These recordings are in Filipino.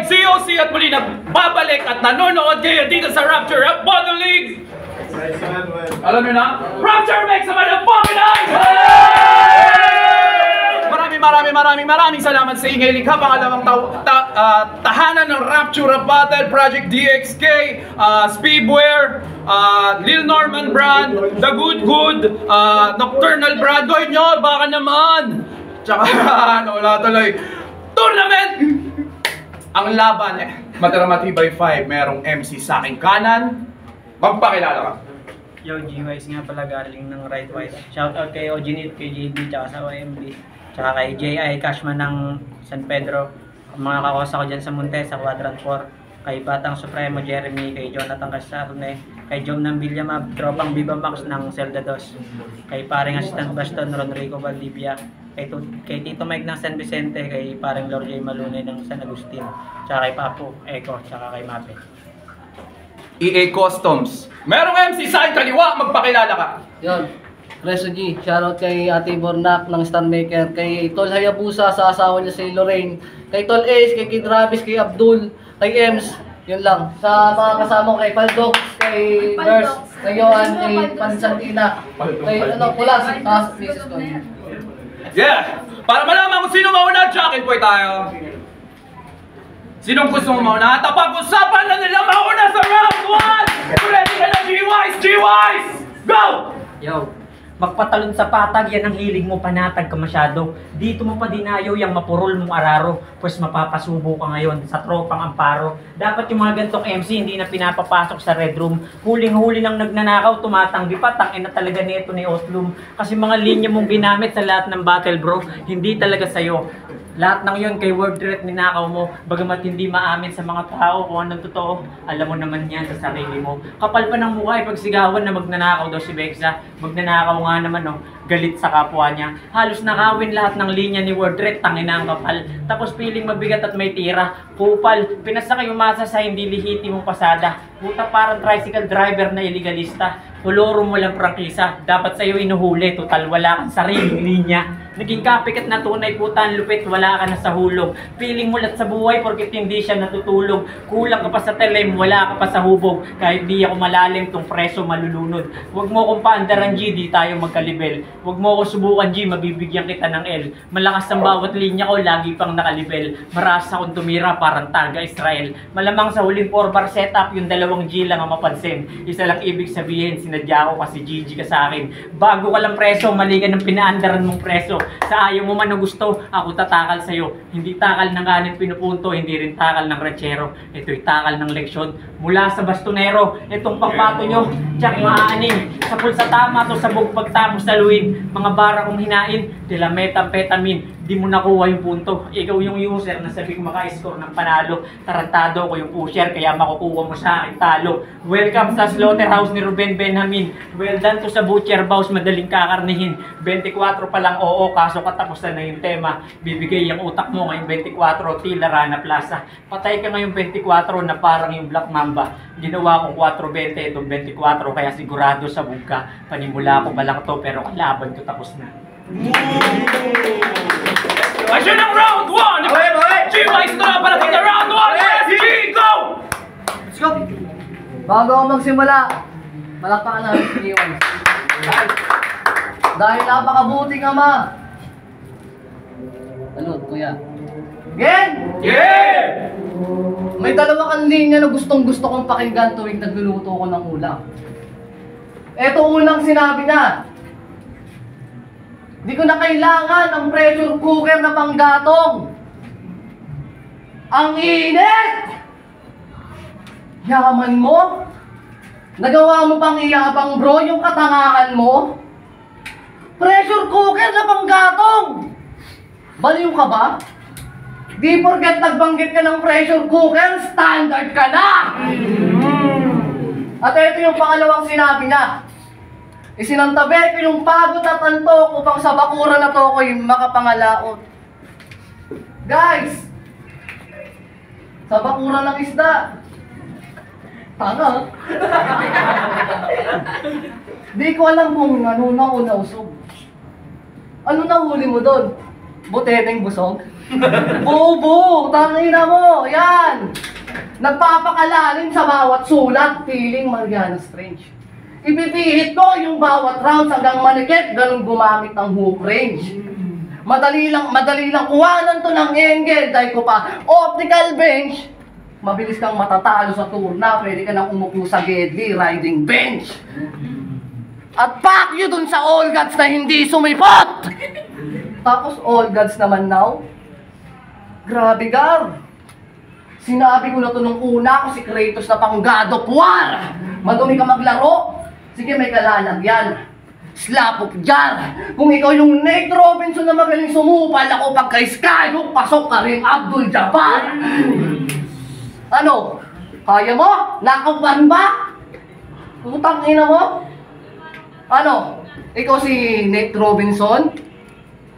COC at muli nagbabalik at nanonood kayo dito sa Rapture Rap Battle League! Alam nyo na? Rapture makes a motherfucking noise! Maraming salamat sa ingay likha. Pangalawang tahanan ng Rapture Rap Battle, Project DXK, Speedwear, Lil Norman Brand, The Good Good, Nocturnal Brand. Hoy nyo, baka naman! Tsaka wala tuloy. Tournament! Ang laban Mataramatibay 5, merong MC sa aking kanan. Magpakilala ka. Yo, G-Wise nga pala galing ng Right Wise. Shoutout kay Oginit, kay JB, tsaka sa OMB. Tsaka kay J.I. Cashman ng San Pedro. Mga kakosa ko dyan sa Monte, sa Quadrant 4. Kay Batang Supremo, Jeremy, kay Jonathan Casarne, kay Jom ng Villamab, Tropang Viva Max ng Zelda 2. Kay paring Assistant Baston, Rodrigo Valdivia. Kay Tito Mike ng San Vicente, kay paring Lord J. Malunay ng San Agustin, tsaka kay Papo, Eco, tsaka kay Mape. EA Customs. Merong MC sa aking kaliwa, magpakilala ka. Yon, Reso G, shoutout kay Ate Bornak ng Star Maker, kay Tol Hayabusa sa asawa niya si Lorraine, kay Tol Ace, kay Kid Travis, kay Abdul, kay Ems, yun lang. Sa mga kasama ko kay Paldox, kay Verse, kay Johan, kay Pansantina, kay Pulas, sa Mrs. ko. Yeah! Para malaman kung sino mauna, Jackie Boy tayo. Sinong gusto mo mauna? At pag-usapan na nila mauna sa round 1! Ready ka na, G-Wise! G-Wise! Go! Yo, magpatalon sa patag, yan ang hilig mo, panatag ka masyado. Dito mo pa dinayo yung mapurol mong araro, pues mapapasubo ka ngayon sa tropang amparo. Dapat yung mga gantong MC hindi na pinapapasok sa red room. Huling-huli nang nagnanakaw, tumatanggi pa, tangin na talaga nito ni Oslum. Kasi mga linya mong ginamit sa lahat ng battle bro, hindi talaga sa'yo. Lahat ng yon kay word threat ninakaw mo, bagamat hindi maamin sa mga tao kung anong totoo, alam mo naman yan sa sarili mo. Kapal pa ng mukha ay pagsigawan na magnanakaw daw si Bexa. Magnanakaw nga naman no, galit sa kapwa niya. Halos nakawin lahat ng linya ni word threat, tangin na ang kapal. Tapos piling mabigat at may tira. Kupal, pinasakay umasa sa hindi lihiti mong pasada. Puta parang tricycle driver na iligalista. Koloro mo lang prangkisa, dapat sa'yo inuhuli, total wala kang sariling linya. Naging kapikat na tunay puta ang lupit, wala ka na sa hulog. Feeling mulat sa buhay porkit hindi siya natutulog. Kulang ka pa sa telem, wala ka pa sa hubog. Kahit di ako malalim, tong preso malulunod. Huwag mo kong paandaran G, di tayo magkalibel. Huwag mo ko subukan G, mabibigyan kita ng L. Malakas ang bawat linya ko, lagi pang nakalibel. Maras akong tumira, parang taga Israel. Malamang sa huling 4-bar setup, yung 2 G lang ang mapansin. Isa lang ibig sabihin, sinadya ko kasi GG ka sa akin. Bago ka lang preso, mali ka ng pinaandaran mong preso. Sa ayaw mo man na gusto, ako tatakal sa'yo. Hindi takal ng kanin pinupunto, hindi rin takal ng rechero. Ito'y takal ng leksyon mula sa bastonero. Itong pagpato nyo, tsak maaaning. Sa pulsa tama to sabog pagtapos saluin. Mga bara kong hinain, tila methamphetamine. di mo nakuha yung punto. Ikaw yung user na sabi ko maka-score ng panalo. Tarantado ko yung pusher, kaya makukuha mo sa akin talo. Welcome sa slaughterhouse ni Ruben Benjamin. Well done to sa butcher boss, madaling kakarnihin. 24 pa lang, oo, kaso katapusan na yung tema. Bibigay yung utak mo ngayong 24, tila Rana Plaza. Patay ka ngayong 24 na parang yung Black Mamba. Ginawa ko 4.20 itong 24, kaya sigurado sa bugka. Panimula ko pa lang to, pero kalaban ko tapos na. Action ng round 1! G-Wise na parating na round 1! SG, go! Let's go! Bago ako magsimula, malakpakan namin si G-Wise. Dahil napakabuting ama. Salud, kuya. Gen! Yeah! May dalawa kang linya na gustong-gusto kong pakinggan tuwing nagluluto ko ng ulam. Eto unang sinabi na. Di ko na kailangan ng pressure cooker na panggatong. Ang init! Yaman mo? Nagawa mo pang iyabang bro yung katangahan mo? Pressure cooker na panggatong! Baliw ka ba? Di porket nagbanggit ka ng pressure cooker, standard ka na! At ito yung pangalawang sinabi niya. Isinantabi ko yung pagod at antok upang sa bakuran na to ko'y makapangalaot. Guys! Sa bakuran ng isda. Tanga. Di ko alam kung nanuna o nausog. Ano nahuli mo doon? Buteteng busog? Bubo! Tangina mo! Yan! Nagpapakalalim sa bawat sulat, feeling Mariana Strange. Ipipihit ko yung bawat rounds hanggang manikip, ganun gumamit ng hook range. Madali lang kuhanan to ng angle dahil ko pa optical bench. Mabilis kang matatalo sa turna, pwede ka nang umupo sa deadly riding bench. At pack you dun sa all gods na hindi sumipot! Tapos all gods naman now? Grabe gar! Sinabi ko na to nung una ko si Kratos na pang God of War! Madumi ka maglaro? Sige, may kalalagyan. Slapok jar! Kung ikaw yung Nate Robinson na magaling sumupal, ako pagka Skyhook, pasok ka rin Abdul Jabbar! Ano? Kaya mo? Nakaban ba? Utang ina mo? Ano? Ikaw si Nate Robinson?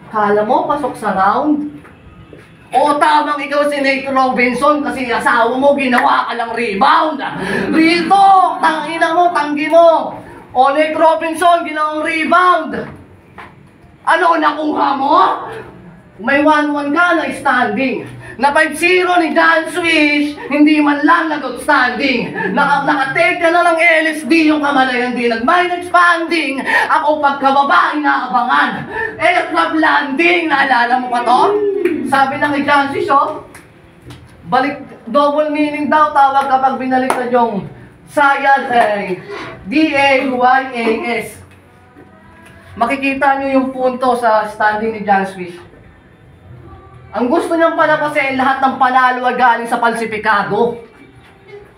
Kala mo pasok sa round? O tamang ikaw si Nate Robinson kasi asawa mo ginawa ka lang rebound. Rito! Tangina mo, tanggi mo! O Nate Robinson, ginawang rebound! Ano nakuha mo? May 1-1 ka na standing. Na 5-0 ni Dan Swish, hindi man lang nag-outstanding. Nakatake ka na ng LSD, yung kamalayan di nag-mind expanding. Ako pagkababa, inaabangan. Aircraft landing, naalala mo pa to? Sabi ng Dan Swish, oh, balik, double meaning daw tawag kapag binaliktad yung Sayad ay D-A-Y-A-S. Makikita nyo yung punto sa standing ni Dan Swish. Ang gusto niyang palabasin, lahat ng panalo ay galing sa palsipikado.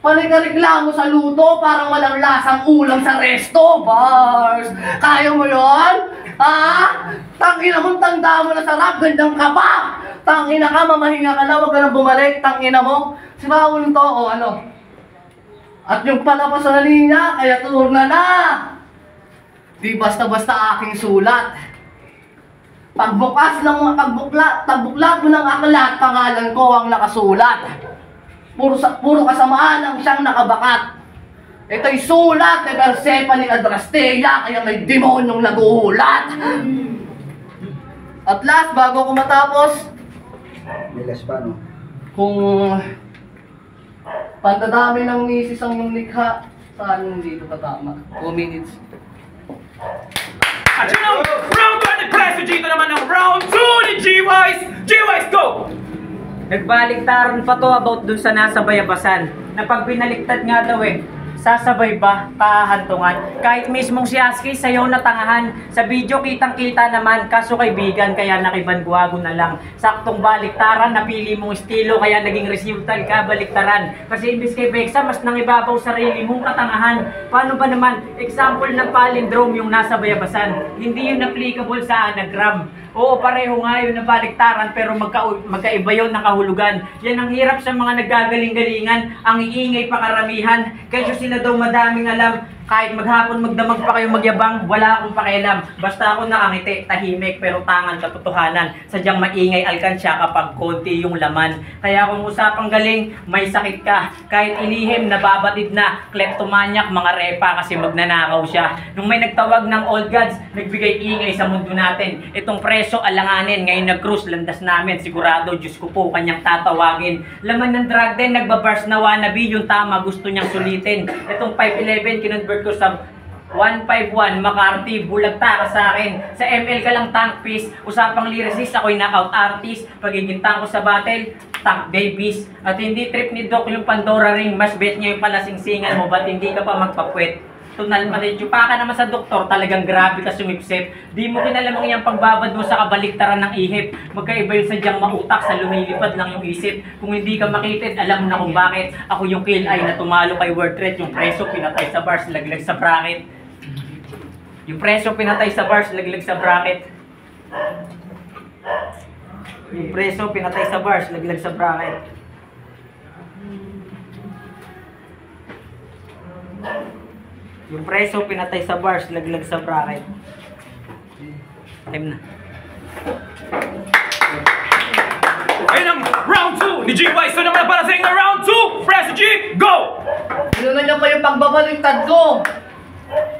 Panikareklamo sa luto, parang walang lasang ulam sa resto. Bars! Kaya mo yon? Ha? Tangina mo, tanda mo na sarap, gandang ka pa! Tangina ka, mamahinga ka na, huwag ka nang bumalik, tangina mo. Si Bawon to, o ano? At yung palabas na linya, kaya turna na! Di basta-basta aking sulat. Pagbuklat mo ng aklat, pangalan ko ang nakasulat. Puro kasamaan ang siyang nakabakat. Ito'y sulat ni Persephone Adrastea, kaya may demonyong naguhulat. At last, bago ko matapos, May last pa, no? kung pandadami ng misis ang yung likha, saan yung dito tatama? 2 minutes. At yun ang round 1 ni Preso Gito naman ng round 2 ni G-Wise! G-Wise, go! Nagbaliktaran pa to about dun sa nasa bayabasan. Na pag binaliktad nga daw sasabay ba, kahantungan? Kahit mismong si Aski sayaw na tangahan. Sa video kitang-kita naman, kaso kaibigan, kaya nakibangwago na lang. Saktong baliktaran, napili mong estilo, kaya naging resultal ka, baliktaran. Kasi imbis kay Bexa, mas nangibabaw sarili mong katangahan. Paano ba naman? Example ng palindrome yung nasa bayabasan. Hindi yun applicable sa anagram. Oo, pareho nga yun na baliktaran pero magkaiba yun ng kahulugan. Yan ang hirap sa mga naggagaling-galingan, ang iingay pa karamihan. Kaysa sila daw madaming alam, kahit maghapon magdamag pa kayo magyabang, wala akong pakialam. Basta ako nakangiti, tahimik pero tangan katotohanan. Sadyang maingay alkansya kapag konti yung laman. Kaya kung usapang galing, may sakit ka. Kahit ilihim, nababatid na, kleptomaniac, mga repa kasi magnanakaw siya. Nung may nagtawag ng old gods, nagbigay ingay sa mundo natin. Itong preso, alanganin, ngayon nag-cruise, landas namin. Sigurado, Diyos ko po, kanyang tatawagin. Laman ng drug den, nagbabars na wannabe, yung tama, gusto niyang sulitin. Itong 511, kinonvert ko sa 151, McCarthy, bulagta ka sa akin. Sa ML ka lang tank piece, usapang lyricist, ako'y knockout artist. Pagiging tank ko sa battle, tank babies. At hindi trip ni Doc yung Pandora ring, mas bet niya yung palasingsingan mo, ba't hindi ka pa magpapuwet? Tunal manidyo pa ka naman sa doktor, talagang grabe ka sumipsip. Di mo kinalamang iyang pagbabad mo sa kabaliktaran ng ihip. Magkaiba yung sadyang mautak sa lumilipad lang yung isip. Kung hindi ka makitid, alam mo na kung bakit. Ako yung kill ay na tumalo kay word threat. Yung preso pinatay sa bars, laglag sa bracket. Yung preso pinatay sa bars, laglag sa bracket. Yung preso pinatay sa bars, laglag sa bracket. Yung preso pinatay sa bars, laglag sa bracket. Time na. Ayun ang round 2 ni GY. So naman para sa inyo round 2, Preso G, go! Ano niya pa yung pagbabaliktad ko?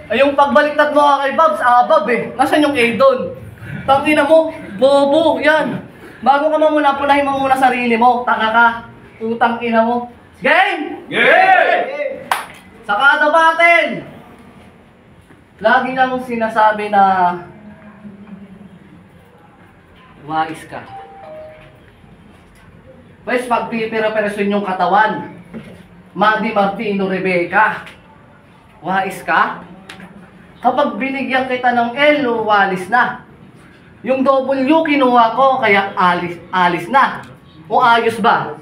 Ay, yung pagbaliktad mo kay Babs, abab eh. Nasaan yung A doon? Tangina mo, bobo, yan. Bago ka muna, punahin mo muna sarili mo. Taka ka, utang ina mo. Game! Yeah! Sakada battle! Lagi nang sinasabi na wais ka. Pwes pagpipira-person yung katawan. Mandy Martino Rebecca. Wais ka? Kapag binigyan kita ng L, walis na. Yung W kinuha ko, kaya alis na. O ayos ba?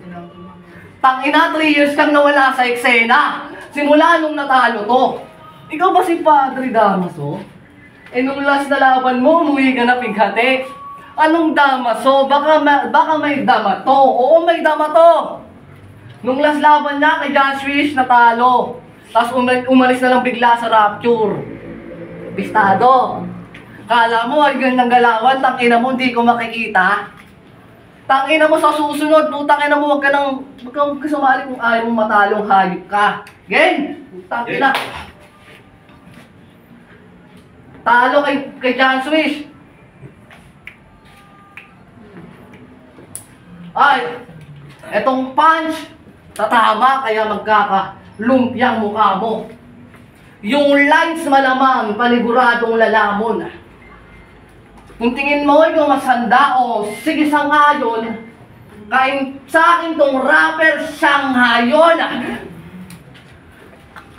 Tangina, 3 years kang nawala sa eksena. Simula nung natalo to. Ikaw ba si Padre Damaso? Eh nung last na laban mo, umuwi ka na pighati. Anong Damaso? Baka may dama to. Oo, may dama to. Nung last laban niya kay John Swish, natalo. Tapos umalis na lang bigla sa Rapture. Bistado. Kala mo, ay gandang galawan, tangina mo, hindi ko makikita. Tangina mo sa susunod, putangina mo, wag kang kasumali kung ayaw mong matalong hayop ka. Game! Tangina. Talo kay John Swish. Ay, etong punch, tatama kaya magkakalumpyang mukha mo. Yung lines malamang, paniguradong lalamon. Kung tingin mo ikaw mas handa o sige sangayon, kain sa akin tong rapper Sanghayon.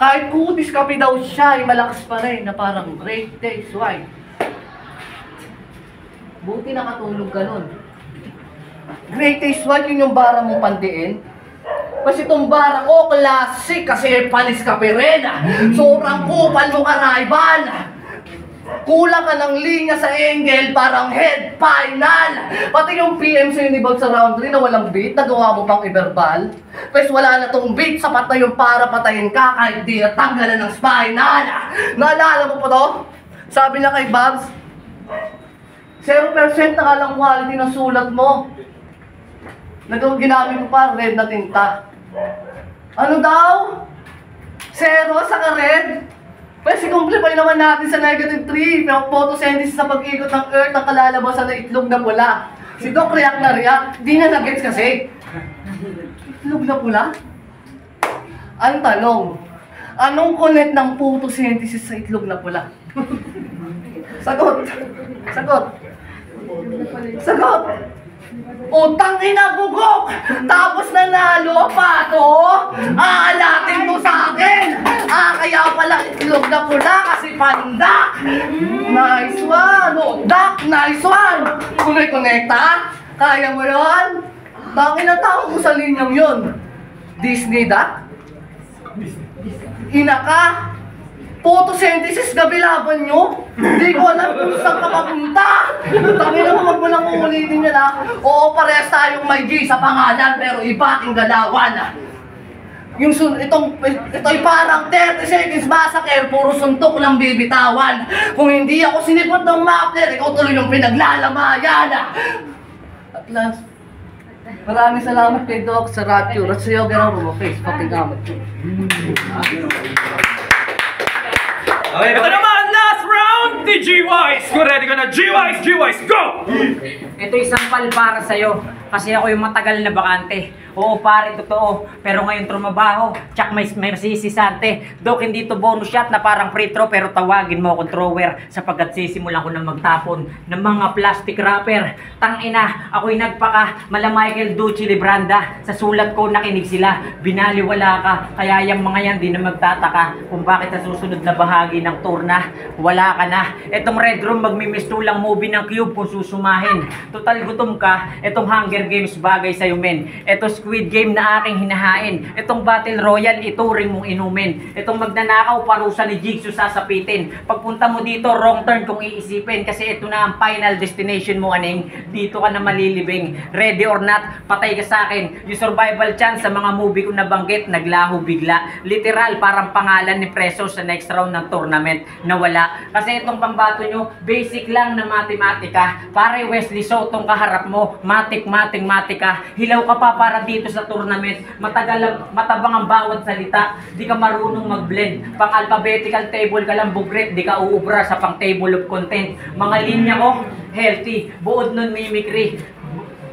Kahit kutis kape daw siya, ay malakas pa rin na parang Great Days White. Buti nakatulog ka nun. Great Days White yun yung bara mong pandiin. Kasi itong bara ko, classic kasi panis kape rin. Sobrang kupal mo karayban. Kulang ka ng linya sa angle, parang head final. Pati yung PM sa Unibag sa round 3 na walang beat, nagawa mo pang i-verbal. Pwes wala na tong beat, sapat na yung para patayin ka kahit di natanggalan ng spinal. Naalala mo pa to? Sabi niya kay Babs, 0% na ka lang quality ng sulat mo. Ginamit mo pa, red na tinta. Ano daw? 0 sa ka-red? Pwes, i-complify naman natin sa -3. Photosynthesis sa pag-ikot ng Earth ang kalalabasan ng itlog na pula. Si Doc react na react. Di na nag-gets kasi. Itlog na pula? Ang tanong, anong connect ng photosynthesis sa itlog na pula? Sagot! Sagot! Sagot! Utang ina bugok! Tapos nanalo pa to! Aalatin mo sa akin! Kaya pala itlog na pula kasi pandak! Nice one! Oh, Dak! Nice one! Kung may konekta, kaya mo yun? Tangin na tao mo sa linyang yun. Disney Dak? Ina ka? Photosynthesis gabi laban nyo? Hindi ko alam kung saan ka mapunta! Tangin na mo, wag mo lang uulitin yan ha. Oo, parehas tayong may G sa pangalan, pero iba ating galawan. Ito'y parang 30 seconds massacre, puro suntok lang bibitawan. Kung hindi ako sinipot ng Mapler, ikaw tuloy yung pinaglalamayan. At last, maraming salamat kay Doc sa Rapture at sa iyo, Gerardo, face fucking gamit. Okay, ito naman, last round, the G-Wise! Kung ready ka na, G-Wise, G-Wise, go! Ito isang pal para sa'yo. Kasi ako yung matagal na bakante. Oo pare, totoo. Pero ngayon trumabaho, tsak may sisisante. Dok, hindi to bonus shot na parang free throw, pero tawagin mo akong thrower sapagkat sisimulan ko na magtapon ng mga plastic wrapper. Tangina, ako'y nagpaka mala Michael Ducci Libranda. Sa sulat ko nakinig sila, binaliwala ka. Kaya yung mga yan di na magtataka kung bakit sa susunod na bahagi ng tour na wala ka na. Etong Red Room magmimistulang movie ng Cube kung susumahin. Total gutom ka, etong Hunger Games bagay sa'yo men. Eto Squid Game na aking hinahain. Etong Battle Royale ituring mong inumin. Etong magnanakaw parusa ni Jigsaw sasapitin. Pagpunta mo dito wrong turn kung iisipin. Kasi ito na ang final destination mo aning. Dito ka na malilibing. Ready or not, patay ka sa akin. Yung survival chance sa mga movie ko nabanggit naglaho bigla. Literal parang pangalan ni Preso sa next round ng tournament na wala. Kasi itong pambato nyo basic lang na matematika. Pare Wesley Sotong kaharap mo matika, hilaw ka pa para dito sa tournament, matabang ang bawat salita, di ka marunong mag-blend, pang alphabetical table ka lang bugret, di ka uubra sa pang table of content, mga linya ko, healthy, buod nun mimicry,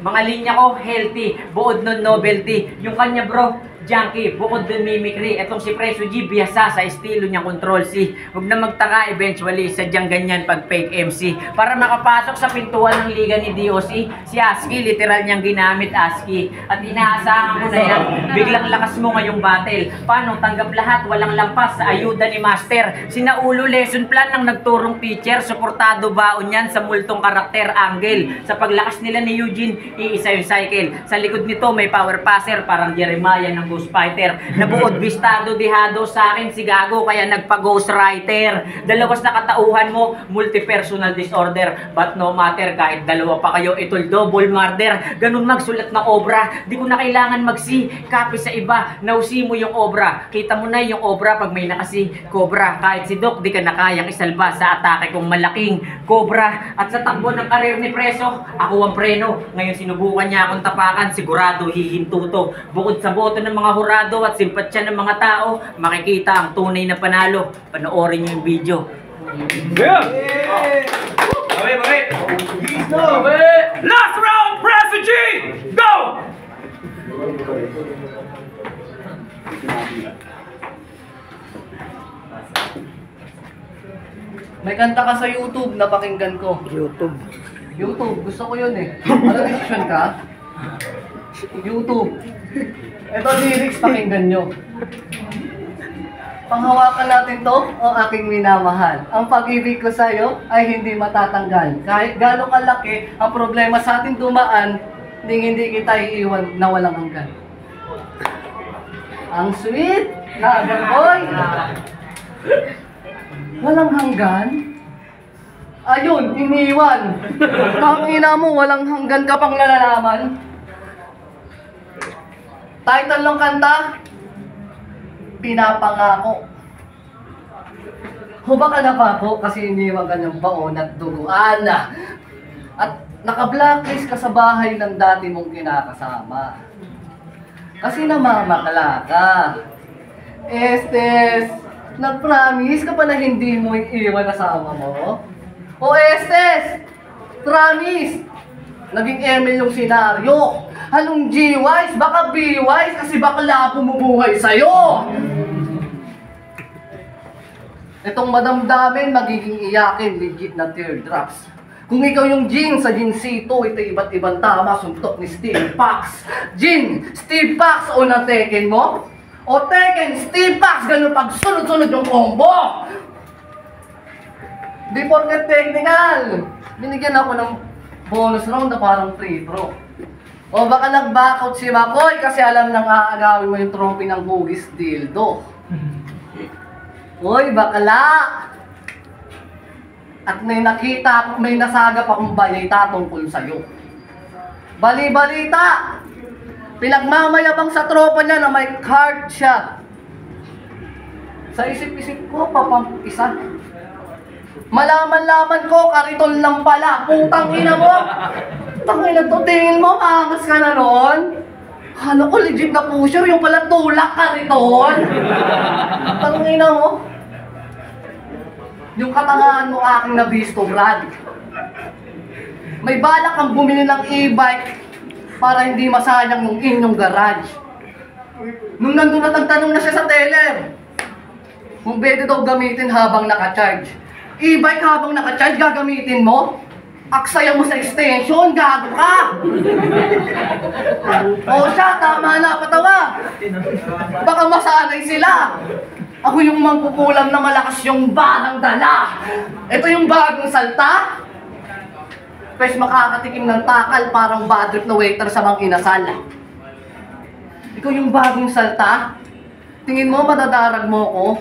mga linya ko, healthy, buod nun novelty, yung kanya bro, junkie, bukod dun mimicry. Etong si Preso G, biyasa sa estilo niyang control C. Huwag na magtaka eventually, sadyang ganyan pag fake MC. Para makapasok sa pintuan ng liga ni DOC, si ASCII, literal niyang ginamit ASCII. At inaasahan ko na yan, biglang lakas mo ngayong battle. Paano tanggap lahat, walang lampas sa ayuda ni Master. Sinaulo lesson plan ng nagturong teacher, suportado baon yan sa multong karakter angle. Sa paglakas nila ni Eugene, iisa yung cycle. Sa likod nito may power passer, parang Jeremiah ng Ghost Fighter. Nabuod bistado dihado sa akin si Gago kaya nagpa-ghost writer. Dalawas na katauhan mo, multi-personal disorder. But no matter, kahit dalawa pa kayo, it'll double murder. Ganun magsulat ng obra. Di ko na kailangan copy sa iba. Nausi mo yung obra. Kita mo na yung obra pag may nakasi cobra. Kahit si Doc, di ka na kayang isalba sa atake kong malaking cobra. At sa takbo ng karir ni Preso, ako ang preno. Ngayon sinubukan niya akong tapakan, sigurado hihintuto. Bukod sa boto ng mga hurado at simpatsya ng mga tao, makikita ang tunay na panalo. Panoorin niyo yung video. Yeah! Okay. Last round, Preso G! Go! May kanta ka sa YouTube na pakinggan ko. YouTube, gusto ko yun eh. Ano decision ka? YouTube. Ito lyrics, pakinggan nyo. Panghawakan natin to, o aking minamahal. Ang pag-ibig ko sa'yo ay hindi matatanggal. Kahit gano'ng kalaki ang problema sa ating dumaan, hindi kita iiwan na walang hanggan. Ang sweet na boy. Walang hanggan? Ayun, iniwan. Tangina mo, walang hanggan ka pang nalalaman. Title ng kanta, Pinapangako. Hubak ka na pa ako kasi iniwan ka ng baon at duguan. At naka-blacklist ka sa bahay ng dati mong kinakasama. Kasi namamakla ka. Estes, nag-promise ka pa na hindi mo iiwan asawa mo? O Estes, promise! Naging Emil yung senaryo. Anong G-Wise? Baka B-Wise kasi bakla bumubuhay sa'yo. Itong madamdamin, magiging iyakin, legit na teardrops. Kung ikaw yung Jin sa Jinsito, ito iba't ibang tama, suntok ni Steve Pax. Jin, Steve Pax o na Tekken mo? O Tekken, Steve Pax, ganun pag sunod-sunod yung combo. Di porket technical. Binigyan ako ng bonus round na parang free throw. O baka nag-backout si Makoy kasi alam nang aagawin mo yung trophy ng hugis dildo. Hoy, bakla! At may nakita, may nasagap akong balita tungkol sa'yo. Bali-balita! Pinagmamayabang sa tropa niya na may card siya. Sa isip-isip ko, papampisan. Malaman-laman ko, karitol lang pala. Putang ina mo! Putang ina to, tingin mo, angas ka na noon? Ano ko, legit na pusher, yung pala tulak karitol. Putang ina mo. Yung katangahan mo aking nabisto, Brad. May balak kang bumili ng e-bike para hindi masayang yung inyong garage. Nung nandun at nagtanong na siya sa teller, kung pwede daw gamitin habang naka-charge. E-bike habang naka-charge, gagamitin mo? Aksaya mo sa extension, gago ka! O siya, tama na, patawa! Baka masanay sila! Ako yung mangkukulam na malakas yung balang dala! Ito yung bagong salta? Pwes makakatikim ng takal parang bad trip na waiter sa mga inasal. Ikaw yung bagong salta? Tingin mo madadarag mo ko?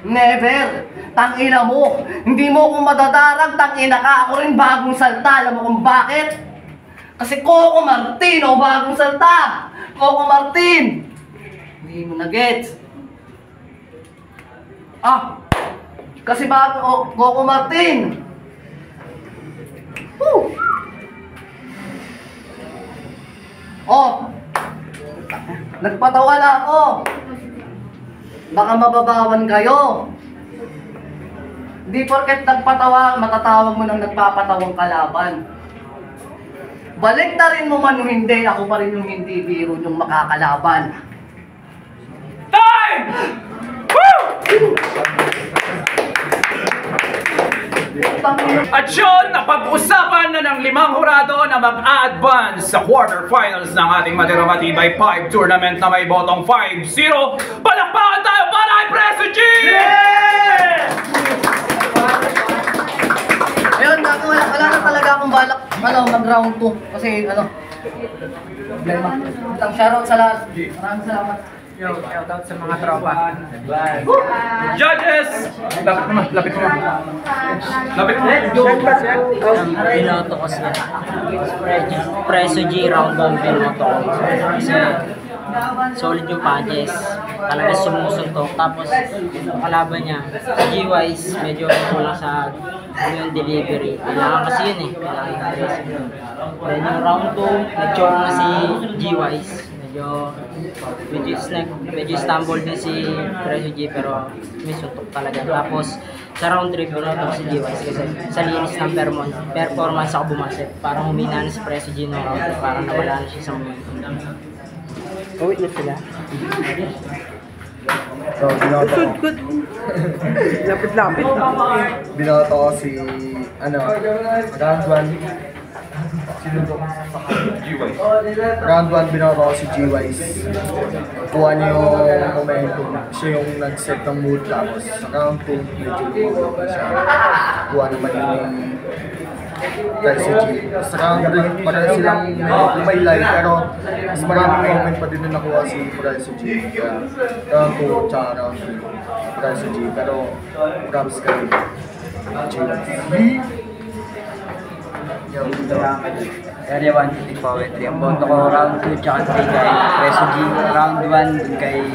Never! Tangina mo! Hindi mo ako madadarag, tangina ka! Ako rin bagong salta! Alam mo kung bakit? Kasi Coco Martin o bagong salta! Coco Martin! Hindi mo na-gets. Kasi Coco Martin! Woo! Nagpatawa na ako! Baka mababawan kayo. Di porket nagpatawa, matatawag mo ng nagpapatawang kalaban. Balik na rin mo man o hindi, ako pa rin yung hindi biro yung makakalaban. Time! Woo! At yun, napag-usapan na ng 5 hurado na mag-a-advance sa quarterfinals ng ating matiramatibay 5 tournament na may botong 5-0. Palakpakan tayo para kay Preso G! Ayun, wala na talaga akong balak mag-round 2 kasi problema. Shoutout sa lahat. Maraming salamat. Shoutout sa mga tropa. Judges! Lapit mo. Binoto ko siya. Preso G, round 1 binoto ko. Kasi solid yung pages. Talaga sumusuntok. Tapos kalaban niya, si G-Wise, medyo kulang sa yung delivery. Kailangan kasi yun eh. Kailangan yung aggressive. Then yung round 2, nag-choke na si G-Wise. Medyo stumble din si Preso G pero may suntok talaga. Tapos sa round 3 binoto ko si G-Wise kasi sa linis ng performance ako bumasit. Parang humina na si Preso G no round 2, parang nawala na siya sa momentum. Uwi na sila. So, binoto ko. Lapit-lapit. Binoto ko si, round 1. Round 1, binoto ko si G-Wise. Kuha niya yung momentum. Siya yung nag-set ng mood. Tapos sa round 2, medyo lumabas siya. Kuha naman yung Preso G. Sa round 3, parang silang lumaylay. Pero mas maraming moment pa din na nakuha si Preso G. Round 2 tsaka round 3. Preso G. Pero props ka rin. G-Wise. Area 1, Titik Poetry. Ang boto ko round 2 tsaka 3 kay Preso G. Round 1 dun kay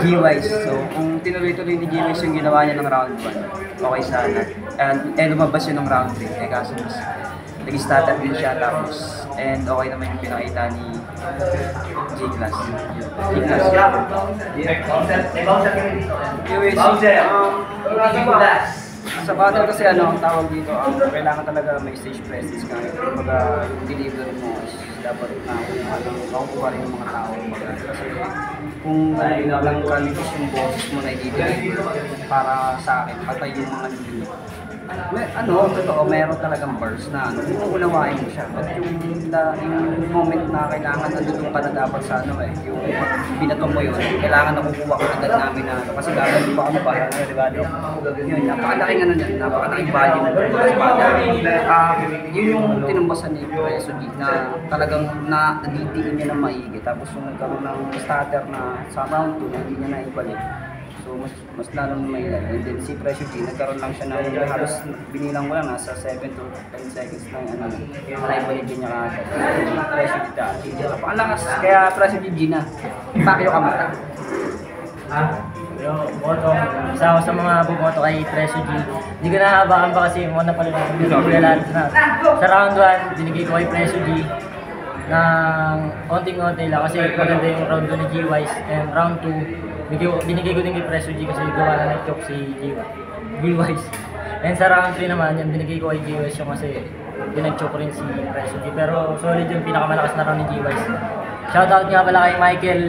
G-Wise. So kung tinuloy-tuloy ni G-Wise yung ginawa niya ng round 1, okay sana. And lumabas yun ng round 3. Kaso mas nag-starter din siya tapos okay naman yung pinakita ni G-Class. G-Class. Sa battle kasi ang tawag dito, kailangan talaga may stage presence ka. Kumbaga, yung delivery mo is dapat makukuha rin yung mga tao. Kasi kung lang kanipis yung boses mo na i-deliver para sa akin, patay yung mga nililip. Totoo, meron talagang burst na unawain mo siya. But yung moment na kailangan nandun ka na dapat sa yung binato mo yun, kailangan nakukuha ko agad namin na kasi gagawin pa kami para di ba? Yun, napakalaking napakalaking value yun yung tinumbasan ni Preso G na talagang nadidiin niya ng maigi. Tapos yung nagkaroon ng starter na sa round 2 hindi niya naibalik. So mas lalo may like. And then si Presyo G, nagkaroon lang siya ng halos binilang ko lang nasa 7 to 10 seconds lang na-rivalid niya kagad. Presyo G dati. Napakalakas. Kaya Presyo G na. Pacquiao ka mata. Yo, boto. Isa ako sa mga bumoto kay Presyo G. Hindi ko nahabakan pa kasi muna pala na. Sa round 1, binigay ko kay Presyo G ng konting-konti lang kasi maganda yung round 2 ni G-Wise. And round 2, binigay ko din kay Presyo G kasi gawa na nag-choke si G-Wise. And sa round 3 naman, yung binigay ko kay G-Wise yung kasi binag-choke rin si Presyo G. Pero solid yung pinakamalakas na round ni G-Wise. Shoutout nga pala kay Michael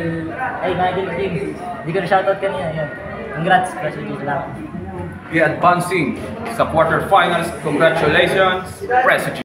Kim. Hindi ko na shoutout kanina. Yan. Congrats, Presyo G. Salamat. Advancing sa quarterfinals. Congratulations, Presyo G.